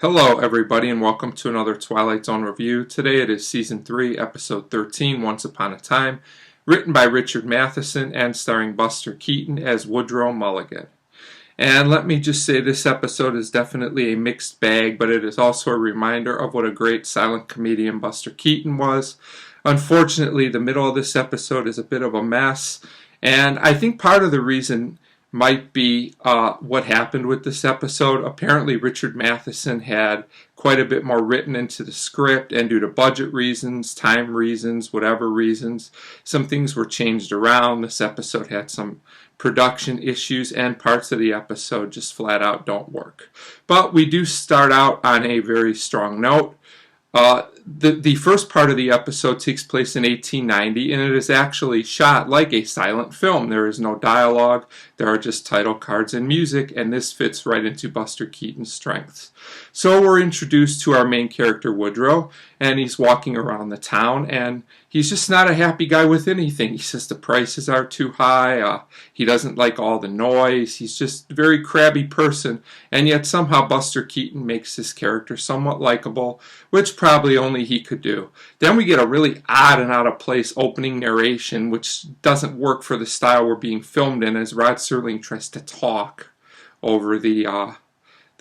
Hello everybody and welcome to another Twilight Zone review. Today it is Season 3, Episode 13, Once Upon a Time, written by Richard Matheson and starring Buster Keaton as Woodrow Mulligan. And let me just say this episode is definitely a mixed bag, but it is also a reminder of what a great silent comedian Buster Keaton was. Unfortunately, the middle of this episode is a bit of a mess, and I think part of the reason might be what happened with this episode. Apparently Richard Matheson had quite a bit more written into the script, and due to budget reasons, time reasons, whatever reasons, some things were changed around. This episode had some production issues, and parts of the episode just flat out don't work. But we do start out on a very strong note. The first part of the episode takes place in 1890, and it is actually shot like a silent film. There is no dialogue, there are just title cards and music, and this fits right into Buster Keaton's strengths. So we're introduced to our main character, Woodrow, and he's walking around the town, and he's just not a happy guy with anything. He says the prices are too high, he doesn't like all the noise, he's just a very crabby person, and yet somehow Buster Keaton makes his character somewhat likable, which probably only he could do. Then we get a really odd and out of place opening narration, which doesn't work for the style we're being filmed in, as Rod Serling tries to talk over the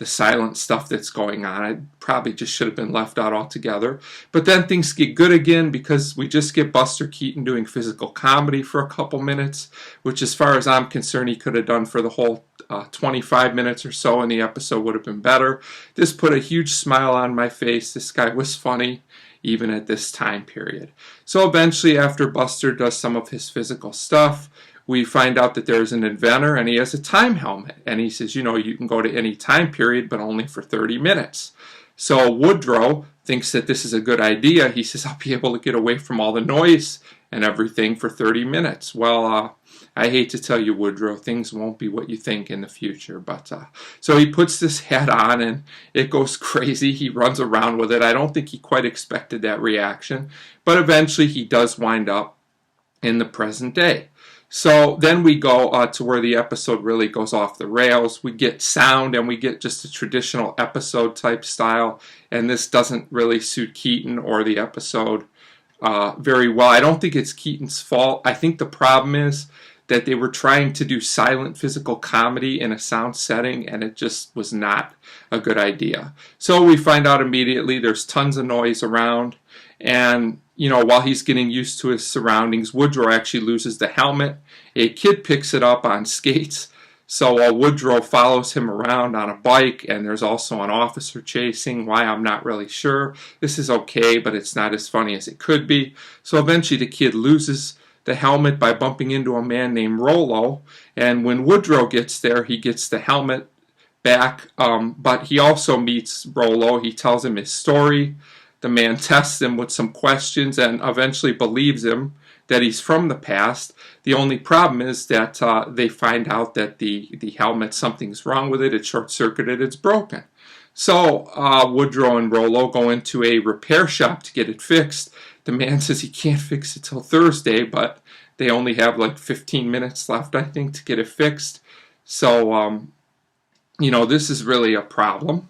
silent stuff that's going on. It probably just should have been left out altogether. But then things get good again because we just get Buster Keaton doing physical comedy for a couple minutes, which as far as I'm concerned he could have done for the whole 25 minutes or so, and the episode would have been better. This put a huge smile on my face. This guy was funny even at this time period. So eventually, after Buster does some of his physical stuff, we find out that there's an inventor and he has a time helmet. And he says, you can go to any time period, but only for 30 minutes. So Woodrow thinks that this is a good idea. He says, I'll be able to get away from all the noise and everything for 30 minutes. Well, I hate to tell you, Woodrow, things won't be what you think in the future. But so he puts this hat on and it goes crazy. He runs around with it. I don't think he quite expected that reaction. But eventually he does wind up in the present day. So then we go to where the episode really goes off the rails. We get sound and we get just a traditional episode type style. And this doesn't really suit Keaton or the episode very well. I don't think it's Keaton's fault. I think the problem is that they were trying to do silent physical comedy in a sound setting, and it just was not a good idea. So we find out immediately there's tons of noise around, and while he's getting used to his surroundings, Woodrow actually loses the helmet. A kid picks it up on skates, so Woodrow follows him around on a bike, and there's also an officer chasing. Why, I'm not really sure. This is okay, but it's not as funny as it could be. So eventually the kid loses the helmet by bumping into a man named Rollo, and when Woodrow gets there, he gets the helmet back, but he also meets Rollo. He tells him his story. The man tests him with some questions and eventually believes him that he's from the past. The only problem is that they find out that the helmet, something's wrong with it. It's short-circuited. It's broken. So Woodrow and Rollo go into a repair shop to get it fixed. The man says he can't fix it till Thursday, but they only have like 15 minutes left, I think, to get it fixed. So, this is really a problem.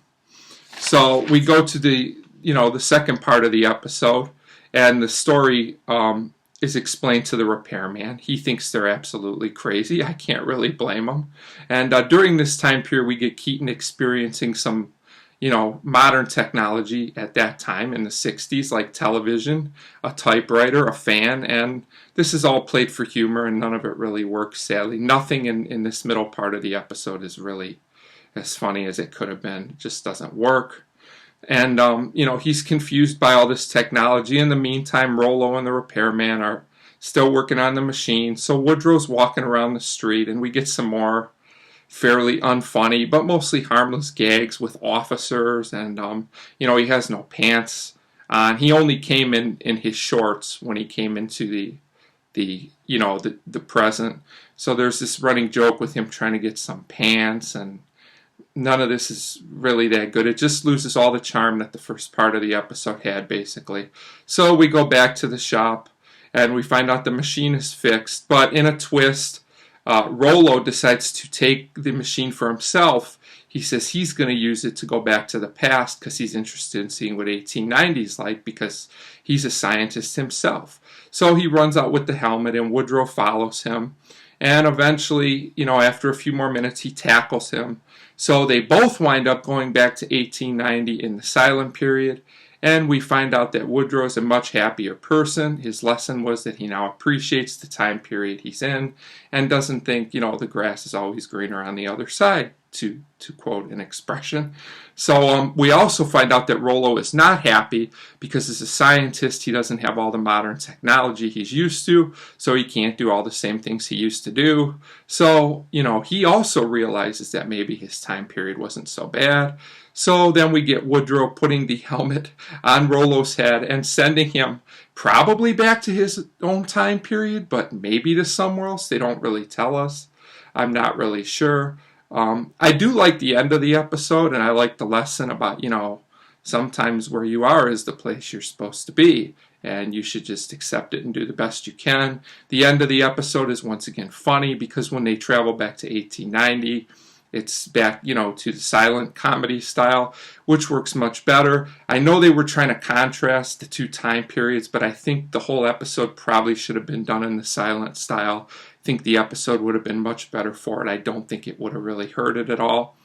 So we go to the second part of the episode, and the story is explained to the repairman. He thinks they're absolutely crazy. I can't really blame him. And during this time period, we get Keaton experiencing some modern technology at that time in the 60s, like television, a typewriter, a fan, and this is all played for humor, and none of it really works, sadly. Nothing in this middle part of the episode is really as funny as it could have been. It just doesn't work. And, he's confused by all this technology. In the meantime, Rollo and the repairman are still working on the machine, so Woodrow's walking around the street, and we get some more fairly unfunny but mostly harmless gags with officers, and he has no pants on. He only came in his shorts when he came into the present. So there's this running joke with him trying to get some pants, and none of this is really that good. It just loses all the charm that the first part of the episode had, basically. So we go back to the shop and we find out the machine is fixed, but in a twist, Rollo decides to take the machine for himself. he says he's going to use it to go back to the past because he's interested in seeing what 1890 is like because he's a scientist himself. So he runs out with the helmet and Woodrow follows him. And eventually, after a few more minutes, he tackles him. So they both wind up going back to 1890 in the silent period. And we find out that Woodrow is a much happier person. His lesson was that he now appreciates the time period he's in and doesn't think, the grass is always greener on the other side, to quote an expression. So we also find out that Rollo is not happy because as a scientist, he doesn't have all the modern technology he's used to, so he can't do all the same things he used to do. So, he also realizes that maybe his time period wasn't so bad. So then we get Woodrow putting the helmet on Rollo's head and sending him probably back to his own time period, but maybe to somewhere else. They don't really tell us. I'm not really sure. I do like the end of the episode, and I like the lesson about, sometimes where you are is the place you're supposed to be, and you should just accept it and do the best you can. The end of the episode is once again funny because when they travel back to 1890, it's back, to the silent comedy style, which works much better. I know they were trying to contrast the two time periods, but I think the whole episode probably should have been done in the silent style. I think the episode would have been much better for it. I don't think it would have really hurt it at all.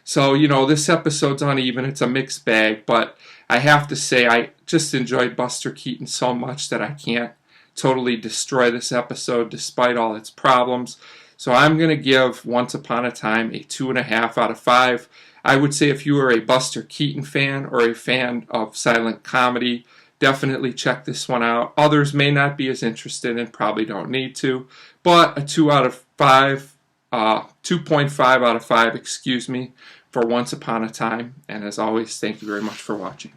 So, this episode's uneven. It's a mixed bag, but I have to say I just enjoyed Buster Keaton so much that I can't totally destroy this episode despite all its problems. So I'm going to give Once Upon a Time a 2.5 out of 5. I would say if you are a Buster Keaton fan or a fan of silent comedy, definitely check this one out. Others may not be as interested and probably don't need to, but a 2.5 out of 5, for Once Upon a Time. And as always, thank you very much for watching.